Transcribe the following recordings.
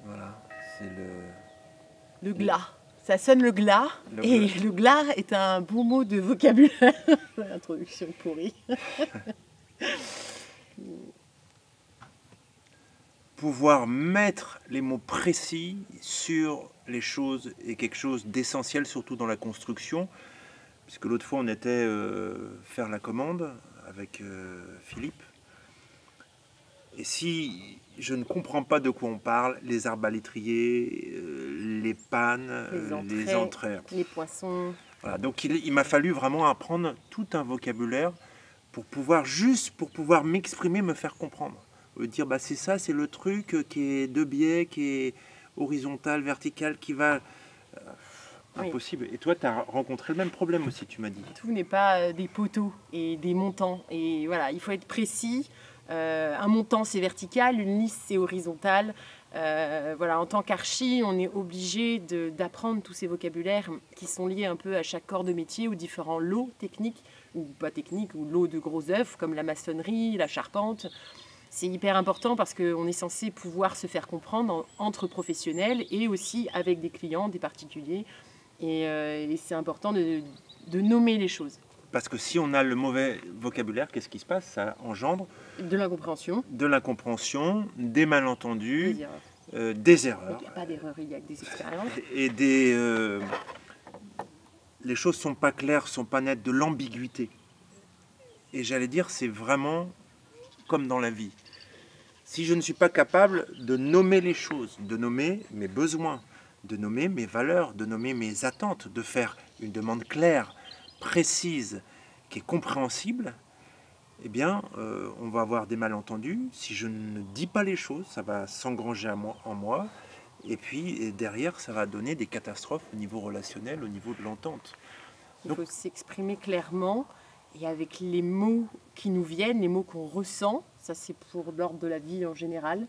Voilà, c'est le glas. Ça sonne le glas. Et le glas est un bon mot de vocabulaire. Introduction pourrie. pouvoir mettre les mots précis sur les choses est quelque chose d'essentiel, surtout dans la construction. Puisque l'autre fois, on était faire la commande avec Philippe. Et si je ne comprends pas de quoi on parle, les arbalétriers, les pannes, les entrées, les poinçons. Voilà, donc il m'a fallu vraiment apprendre tout un vocabulaire pour pouvoir m'exprimer, me faire comprendre. Dire bah c'est ça, c'est le truc qui est de biais, qui est horizontal, vertical, qui va... impossible. Et toi, tu as rencontré le même problème aussi, tu m'as dit. Tout n'est pas des poteaux et des montants. Et voilà, il faut être précis. Un montant, c'est vertical, une lisse, c'est horizontal. Voilà, en tant qu'archi, on est obligé d'apprendre tous ces vocabulaires qui sont liés un peu à chaque corps de métier, aux différents lots techniques, ou pas techniques, ou lots de gros œuvres, comme la maçonnerie, la charpente. C'est hyper important parce qu'on est censé pouvoir se faire comprendre entre professionnels et aussi avec des clients, des particuliers. Et c'est important de nommer les choses. Parce que si on a le mauvais vocabulaire, qu'est-ce qui se passe? Ça engendre de l'incompréhension, des malentendus, des erreurs. Il n'y a pas d'erreur, il y a que des expériences. Et les choses ne sont pas claires, sont pas nettes, de l'ambiguïté. Et j'allais dire, c'est vraiment comme dans la vie. Si je ne suis pas capable de nommer les choses, de nommer mes besoins, de nommer mes valeurs, de nommer mes attentes, de faire une demande claire, précise, qui est compréhensible, eh bien, on va avoir des malentendus. Si je ne dis pas les choses, ça va s'engranger en moi. Et puis, derrière, ça va donner des catastrophes au niveau relationnel, au niveau de l'entente. Il faut s'exprimer clairement et avec les mots qui nous viennent, les mots qu'on ressent. Ça, c'est pour l'ordre de la vie en général.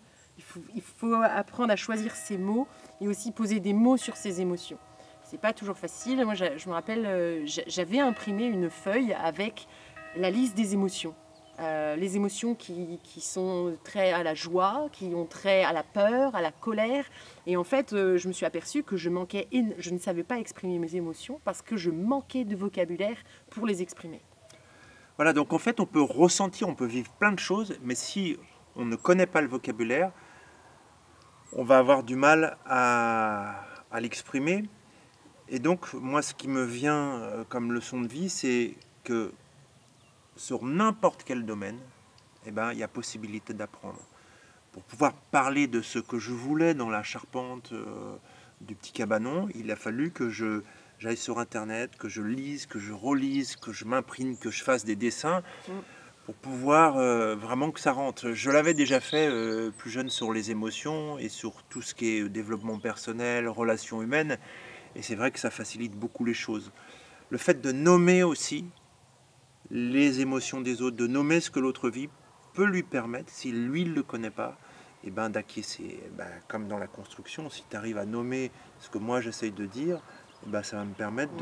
Il faut apprendre à choisir ses mots et aussi poser des mots sur ses émotions. C'est pas toujours facile. Moi, je me rappelle, j'avais imprimé une feuille avec la liste des émotions. Les émotions qui sont trait à la joie, qui ont trait à la peur, à la colère. Et en fait, je me suis aperçue que je ne savais pas exprimer mes émotions parce que je manquais de vocabulaire pour les exprimer. Voilà, donc en fait, on peut ressentir, on peut vivre plein de choses, mais si on ne connaît pas le vocabulaire, on va avoir du mal à l'exprimer. Et donc, moi, ce qui me vient comme leçon de vie, c'est que sur n'importe quel domaine, eh ben, il y a possibilité d'apprendre. Pour pouvoir parler de ce que je voulais dans la charpente du petit cabanon, il a fallu que j'aille sur Internet, que je lise, que je relise, que je m'imprime, que je fasse des dessins pour pouvoir vraiment que ça rentre. Je l'avais déjà fait plus jeune sur les émotions et sur tout ce qui est développement personnel, relations humaines. Et c'est vrai que ça facilite beaucoup les choses. Le fait de nommer aussi les émotions des autres, de nommer ce que l'autre vit, peut lui permettre, si lui ne le connaît pas, eh ben, d'acquiescer. Comme dans la construction, si tu arrives à nommer ce que moi j'essaye de dire, eh ben, ça va me permettre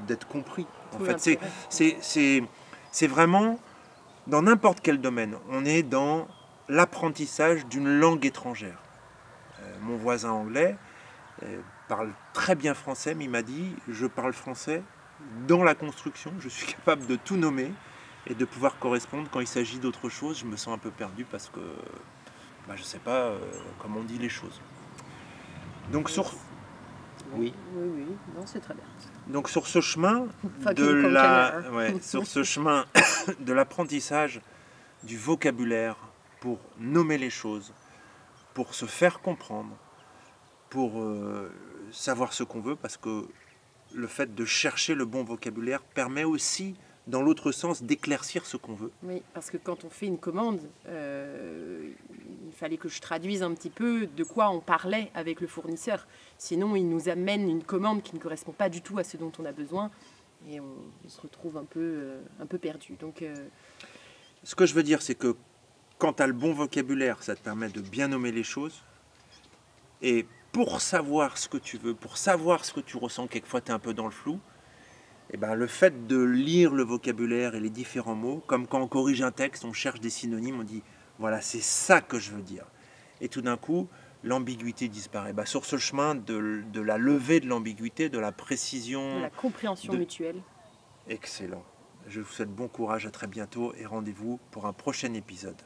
d'être compris. En fait, c'est vraiment, dans n'importe quel domaine, on est dans l'apprentissage d'une langue étrangère. Mon voisin anglais parle très bien français, mais il m'a dit, je parle français dans la construction, je suis capable de tout nommer et de pouvoir correspondre. Quand il s'agit d'autre chose, je me sens un peu perdu parce que je ne sais pas comment on dit les choses. Donc oui, non, c'est très bien. Donc sur ce chemin sur ce chemin de l'apprentissage du vocabulaire pour nommer les choses, pour se faire comprendre, pour savoir ce qu'on veut, parce que le fait de chercher le bon vocabulaire permet aussi, dans l'autre sens, d'éclaircir ce qu'on veut. Oui, parce que quand on fait une commande, il fallait que je traduise un petit peu de quoi on parlait avec le fournisseur. Sinon, il nous amène une commande qui ne correspond pas du tout à ce dont on a besoin et on se retrouve un peu perdu. Donc, ce que je veux dire, c'est que quand tu as le bon vocabulaire, ça te permet de bien nommer les choses. Et pour savoir ce que tu veux, pour savoir ce que tu ressens, quelquefois tu es un peu dans le flou, et le fait de lire le vocabulaire et les différents mots, comme quand on corrige un texte, on cherche des synonymes, on dit Voilà, c'est ça que je veux dire. Et tout d'un coup, l'ambiguïté disparaît. Bah, sur ce chemin de la levée de l'ambiguïté, de la précision... De la compréhension mutuelle. Excellent. Je vous souhaite bon courage, à très bientôt et rendez-vous pour un prochain épisode.